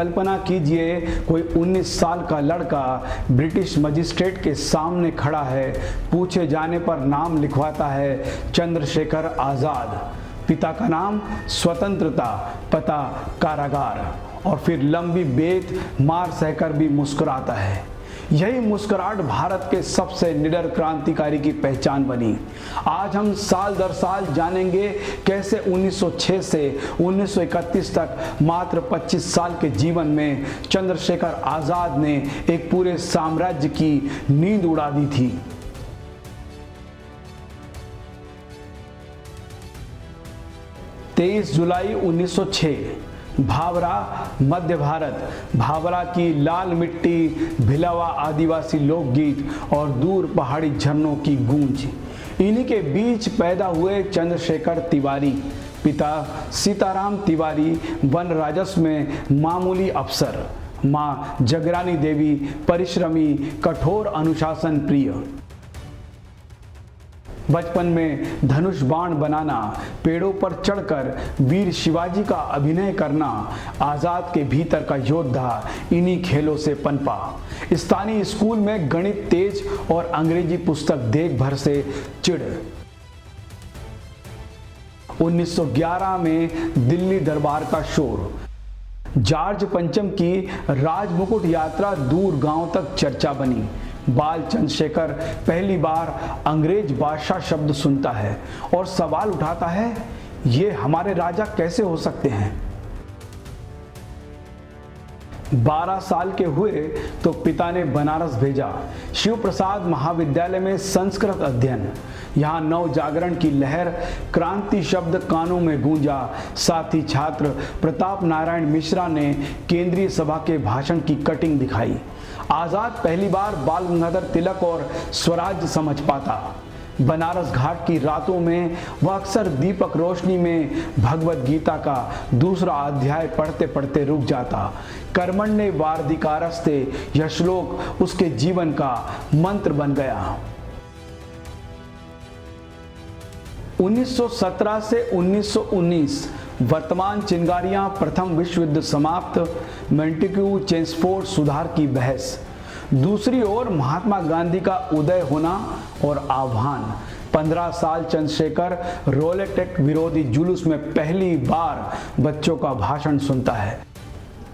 कल्पना कीजिए, कोई 19 साल का लड़का ब्रिटिश मजिस्ट्रेट के सामने खड़ा है, पूछे जाने पर नाम लिखवाता है चंद्रशेखर आज़ाद, पिता का नाम स्वतंत्रता, पता कारागार, और फिर लंबी बेत मार सहकर भी मुस्कुराता है। यही मुस्कुराहट भारत के सबसे निडर क्रांतिकारी की पहचान बनी। आज हम साल दर साल जानेंगे कैसे 1906 से 1931 तक मात्र 25 साल के जीवन में चंद्रशेखर आज़ाद ने एक पूरे साम्राज्य की नींद उड़ा दी थी। 23 जुलाई 1906, भावरा, मध्य भारत। भावरा की लाल मिट्टी, भिलावा आदिवासी लोकगीत और दूर पहाड़ी झरनों की गूंज। इन्हीं के बीच पैदा हुए चंद्रशेखर तिवारी। पिता सीताराम तिवारी वन राजस्व में मामूली अफसर, मां जगरानी देवी परिश्रमी, कठोर अनुशासन प्रिय। बचपन में धनुष बाण बनाना, पेड़ों पर चढ़कर वीर शिवाजी का अभिनय करना, आज़ाद के भीतर का योद्धा इन्हीं खेलों से पनपा। स्थानीय स्कूल में गणित तेज और अंग्रेजी पुस्तक देख भर से चिढ़। 1911 में दिल्ली दरबार का शोर, जॉर्ज पंचम की राजमुकुट यात्रा दूर गांव तक चर्चा बनी। बाल चंद्रशेखर पहली बार अंग्रेज बादशाह शब्द सुनता है और सवाल उठाता है, ये हमारे राजा कैसे हो सकते हैं। 12 साल के हुए तो पिता ने बनारस भेजा, शिव प्रसाद महाविद्यालय में संस्कृत अध्ययन। यहाँ नव जागरण की लहर, क्रांति शब्द कानों में गूंजा। साथी छात्र प्रताप नारायण मिश्रा ने केंद्रीय सभा के भाषण की कटिंग दिखाई। आज़ाद पहली बार बाल गंगाधर तिलक और स्वराज्य समझ पाता। बनारस घाट की रातों में वह अक्सर दीपक रोशनी में भगवद गीता का दूसरा अध्याय पढ़ते पढ़ते रुक जाता। कर्मण्ये वाधिकारस्ते, यह श्लोक उसके जीवन का मंत्र बन गया। 1917 से 1919, वर्तमान चिंगारियां, प्रथम विश्व युद्ध समाप्त, मेंटेग्यू चेम्सफोर्ड सुधार की बहस। दूसरी ओर महात्मा गांधी का उदय होना और आह्वान। 15 साल चंद्रशेखर रॉलेट एक्ट विरोधी जुलूस में पहली बार बच्चों का भाषण सुनता है।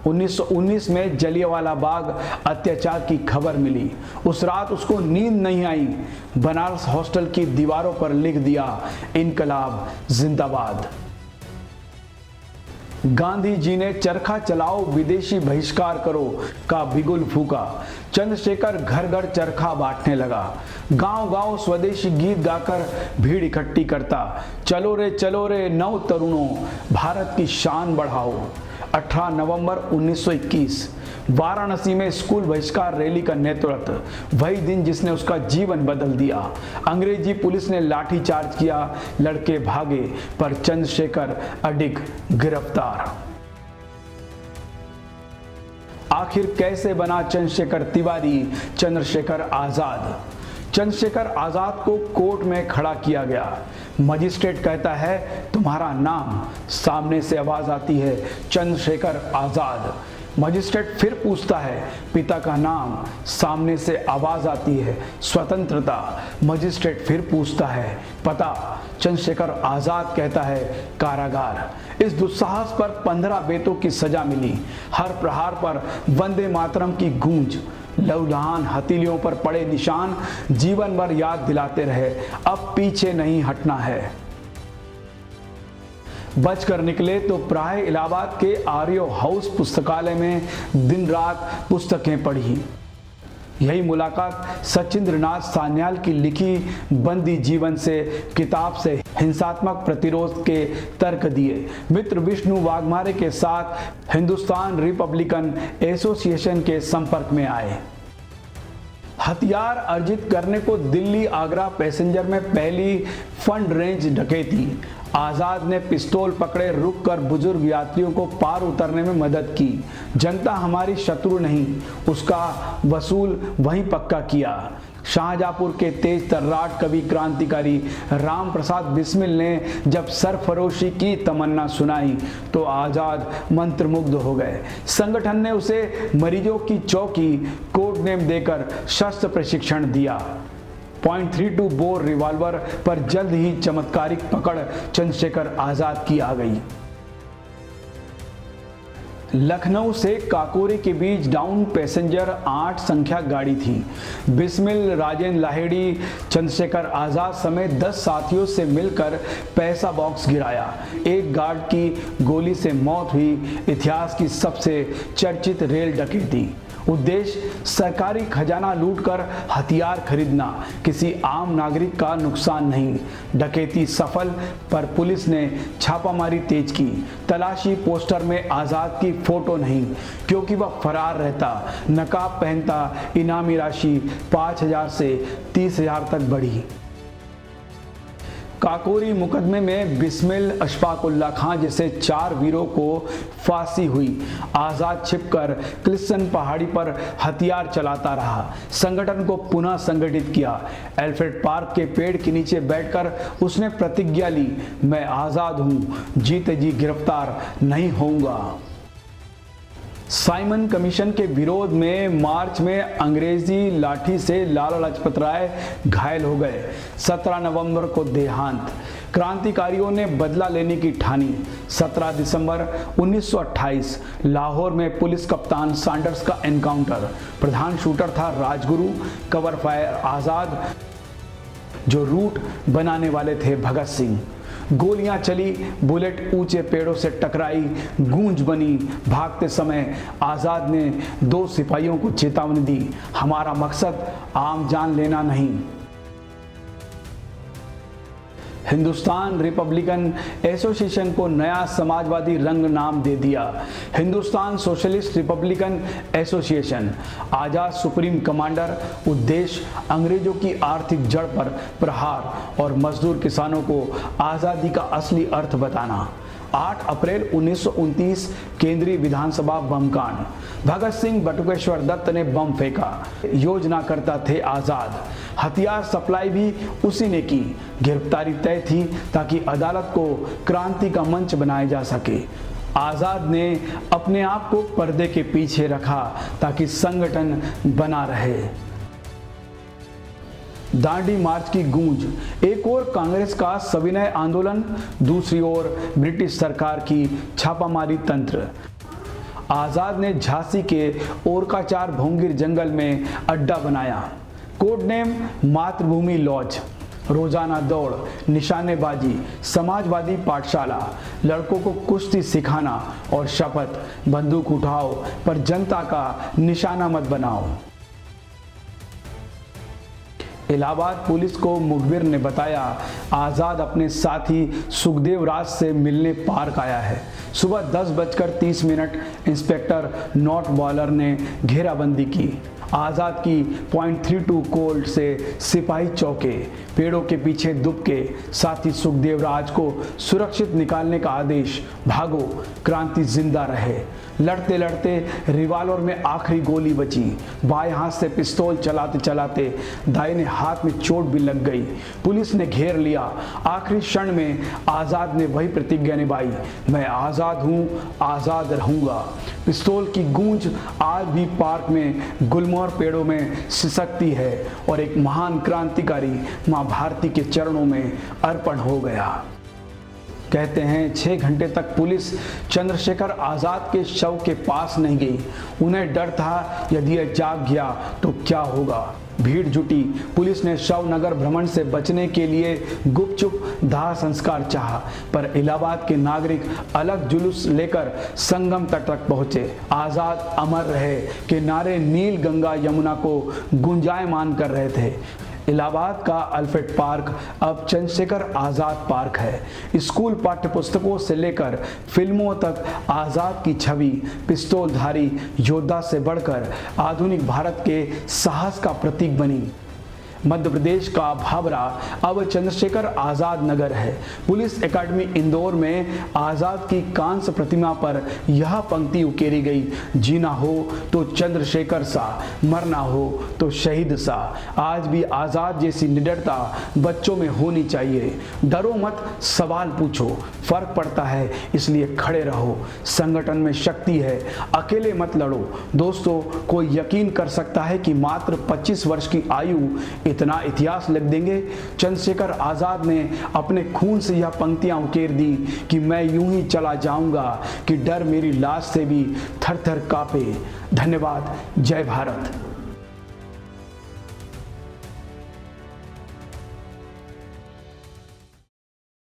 1919 में जलियांवाला बाग अत्याचार की खबर मिली। उस रात उसको नींद नहीं आई। बनारस हॉस्टल की दीवारों पर लिख दिया, इनकलाब जिंदाबाद। गांधी जी ने चरखा चलाओ विदेशी बहिष्कार करो का बिगुल फूका। चंद्रशेखर घर घर चरखा बांटने लगा। गांव गांव स्वदेशी गीत गाकर भीड़ इकट्ठी करता। चलो रे नव तरुणों, भारत की शान बढ़ाओ। 18 नवंबर 1921, वाराणसी में स्कूल बहिष्कार रैली का नेतृत्व। वही दिन जिसने उसका जीवन बदल दिया। अंग्रेजी पुलिस ने लाठीचार्ज किया, लड़के भागे, पर चंद्रशेखर अडिग गिरफ्तार। आखिर कैसे बना चंद्रशेखर तिवारी चंद्रशेखर आज़ाद। चंद्रशेखर आज़ाद को कोर्ट में खड़ा किया गया। मजिस्ट्रेट कहता है, तुम्हारा नाम। सामने से आवाज आती है, चंद्रशेखर आज़ाद। मजिस्ट्रेट फिर पूछता है, पिता का नाम। सामने से आवाज आती है, स्वतंत्रता। मजिस्ट्रेट फिर पूछता है, पता। चंद्रशेखर आज़ाद कहता है, कारागार। इस दुस्साहस पर 15 बेतों की सजा मिली। हर प्रहार पर वंदे मातरम की गूंज। लहूलुहान हथेलियों पर पड़े निशान जीवन भर याद दिलाते रहे, अब पीछे नहीं हटना है। बचकर निकले तो प्राय इलाहाबाद के आर्यो हाउस पुस्तकालय में दिन रात पुस्तकें पढ़ी। यही मुलाकात सचिंद्रनाथ सान्याल की लिखी बंदी जीवन से किताब से हिंसात्मक प्रतिरोध के तर्क दिए। मित्र विष्णु वाघमारे के साथ हिंदुस्तान रिपब्लिकन एसोसिएशन के संपर्क में आए। हथियार अर्जित करने को दिल्ली आगरा पैसेंजर में पहली फंड रेंज डकैती। आज़ाद ने पिस्तौल पकड़े रुककर बुजुर्ग यात्रियों को पार उतरने में मदद की। जनता हमारी शत्रु नहीं, उसका वसूल वहीं पक्का किया। शाहजहांपुर के तेज तर्राट कवि क्रांतिकारी राम प्रसाद बिस्मिल ने जब सरफरोशी की तमन्ना सुनाई तो आज़ाद मंत्रमुग्ध हो गए। संगठन ने उसे मरीजों की चौकी कोड नेम देकर शस्त्र प्रशिक्षण दिया। .32 बोर रिवॉल्वर पर जल्द ही चमत्कारिक पकड़ चंद्रशेखर आजाद की आ गई। लखनऊ से काकोरी के बीच डाउन पैसेंजर 8 संख्या गाड़ी थी। बिस्मिल, राजेंद्र लाहेड़ी, चंद्रशेखर आजाद समेत 10 साथियों से मिलकर पैसा बॉक्स गिराया। एक गार्ड की गोली से मौत हुई। इतिहास की सबसे चर्चित रेल डकैती। उद्देश्य सरकारी खजाना लूटकर हथियार खरीदना, किसी आम नागरिक का नुकसान नहीं। डकैती सफल, पर पुलिस ने छापामारी तेज की। तलाशी पोस्टर में आज़ाद की फोटो नहीं, क्योंकि वह फरार रहता। नकाब पहनता। इनामी राशि 5,000 से 30,000 तक बढ़ी। काकोरी मुकदमे में बिस्मिल, अशफाकुल्ला खां जैसे 4 वीरों को फांसी हुई। आज़ाद छिपकर क्लिसन पहाड़ी पर हथियार चलाता रहा। संगठन को पुनः संगठित किया। एल्फ्रेड पार्क के पेड़ के नीचे बैठकर उसने प्रतिज्ञा ली, मैं आज़ाद हूं, जीते जी गिरफ्तार नहीं होऊंगा। साइमन कमीशन के विरोध में मार्च में अंग्रेजी लाठी से लाला लाजपत राय घायल हो गए। 17 नवंबर को देहांत। क्रांतिकारियों ने बदला लेने की ठानी। 17 दिसंबर 1928 लाहौर में पुलिस कप्तान सैंडर्स का एनकाउंटर। प्रधान शूटर था राजगुरु, कवर फायर आज़ाद, जो रूट बनाने वाले थे भगत सिंह। गोलियां चली, बुलेट ऊंचे पेड़ों से टकराई, गूंज बनी। भागते समय आज़ाद ने 2 सिपाहियों को चेतावनी दी, हमारा मकसद आम जान लेना नहीं। हिंदुस्तान रिपब्लिकन एसोसिएशन को नया समाजवादी रंग नाम दे दिया। Hindustan socialist republican association. Azad supreme commander. उद्देश्य अंग्रेजों की आर्थिक जड़ पर प्रहार और मजदूर किसानों को आज़ादी का असली अर्थ बताना। 8 अप्रैल 1929 केंद्रीय विधानसभा बम कांड। भगत सिंह, बटुकेश्वर दत्त ने बम फेंका। योजना करता थे आज़ाद। हथियार सप्लाई भी उसी ने की। गिरफ्तारी तय थी ताकि अदालत को क्रांति का मंच बनाया जा सके। आज़ाद ने अपने आप को पर्दे के पीछे रखा ताकि संगठन बना रहे। दांडी मार्च की गूंज। एक ओर कांग्रेस का सविनय आंदोलन, दूसरी ओर ब्रिटिश सरकार की छापामारी तंत्र। आज़ाद ने झांसी के ओरकाचार भोंगिर जंगल में अड्डा बनाया। कोड नेम मातृभूमि लॉज। रोजाना दौड़, निशानेबाजी, समाजवादी पाठशाला, लड़कों को कुश्ती सिखाना और शपथ, बंदूक उठाओ पर जनता का निशाना मत बनाओ। इलाहाबाद पुलिस को मुखबिर ने बताया, आज़ाद अपने साथी सुखदेव राज से मिलने पार्क आया है। सुबह 10:30 इंस्पेक्टर नॉट बॉलर ने घेराबंदी की। आज़ाद की .32 कोल्ट से सिपाही चौके, पेड़ों के पीछे दुबके। साथी सुखदेव राज को सुरक्षित निकालने का आदेश। भागो, क्रांति जिंदा रहे। लड़ते लड़ते रिवॉल्वर में आखिरी गोली बची। बाएं हाथ से पिस्तौल चलाते चलाते दाहिने हाथ में चोट भी लग गई। पुलिस ने घेर लिया। आखिरी क्षण में आज़ाद ने वही प्रतिज्ञा निभाई, मैं आज़ाद हूँ, आज़ाद रहूँगा। पिस्तौल की गूंज आज भी पार्क में गुलमोहर पेड़ों में सिसकती है और एक महान क्रांतिकारी माँ भारती के चरणों में अर्पण हो गया। कहते हैं 6 घंटे तक पुलिस चंद्रशेखर आज़ाद के शव के पास नहीं गई। उन्हें डर था, यदि यह जाग गया तो क्या होगा। भीड़ जुटी। पुलिस ने शव नगर भ्रमण से बचने के लिए गुपचुप दाह संस्कार चाहा, पर इलाहाबाद के नागरिक अलग जुलूस लेकर संगम तट तक पहुंचे। आज़ाद अमर रहे के नारे नील गंगा यमुना को गुंजायमान कर रहे थे। इलाहाबाद का अल्फ्रेड पार्क अब चंद्रशेखर आज़ाद पार्क है। स्कूल पाठ्य पुस्तकों से लेकर फिल्मों तक आज़ाद की छवि पिस्तौलधारी योद्धा से बढ़कर आधुनिक भारत के साहस का प्रतीक बनी। मध्य प्रदेश का भाबरा अब चंद्रशेखर आजाद नगर है। पुलिस एकेडमी इंदौर में आजाद की कांस्य प्रतिमा पर यह पंक्ति उकेरी गई, जीना हो तो चंद्रशेखर सा, मरना हो तो शहीद सा। आज भी आजाद जैसी निडरता बच्चों में होनी चाहिए। डरो मत, सवाल पूछो, फर्क पड़ता है इसलिए खड़े रहो। संगठन में शक्ति है, अकेले मत लड़ो। दोस्तों, कोई यकीन कर सकता है कि मात्र 25 वर्ष की आयु इतना इतिहास लिख देंगे? चंद्रशेखर आजाद ने अपने खून से यह पंक्तियां उकेर दी कि मैं यूं ही चला जाऊंगा कि डर मेरी लाश से भी थर थर कांपे। धन्यवाद। जय भारत।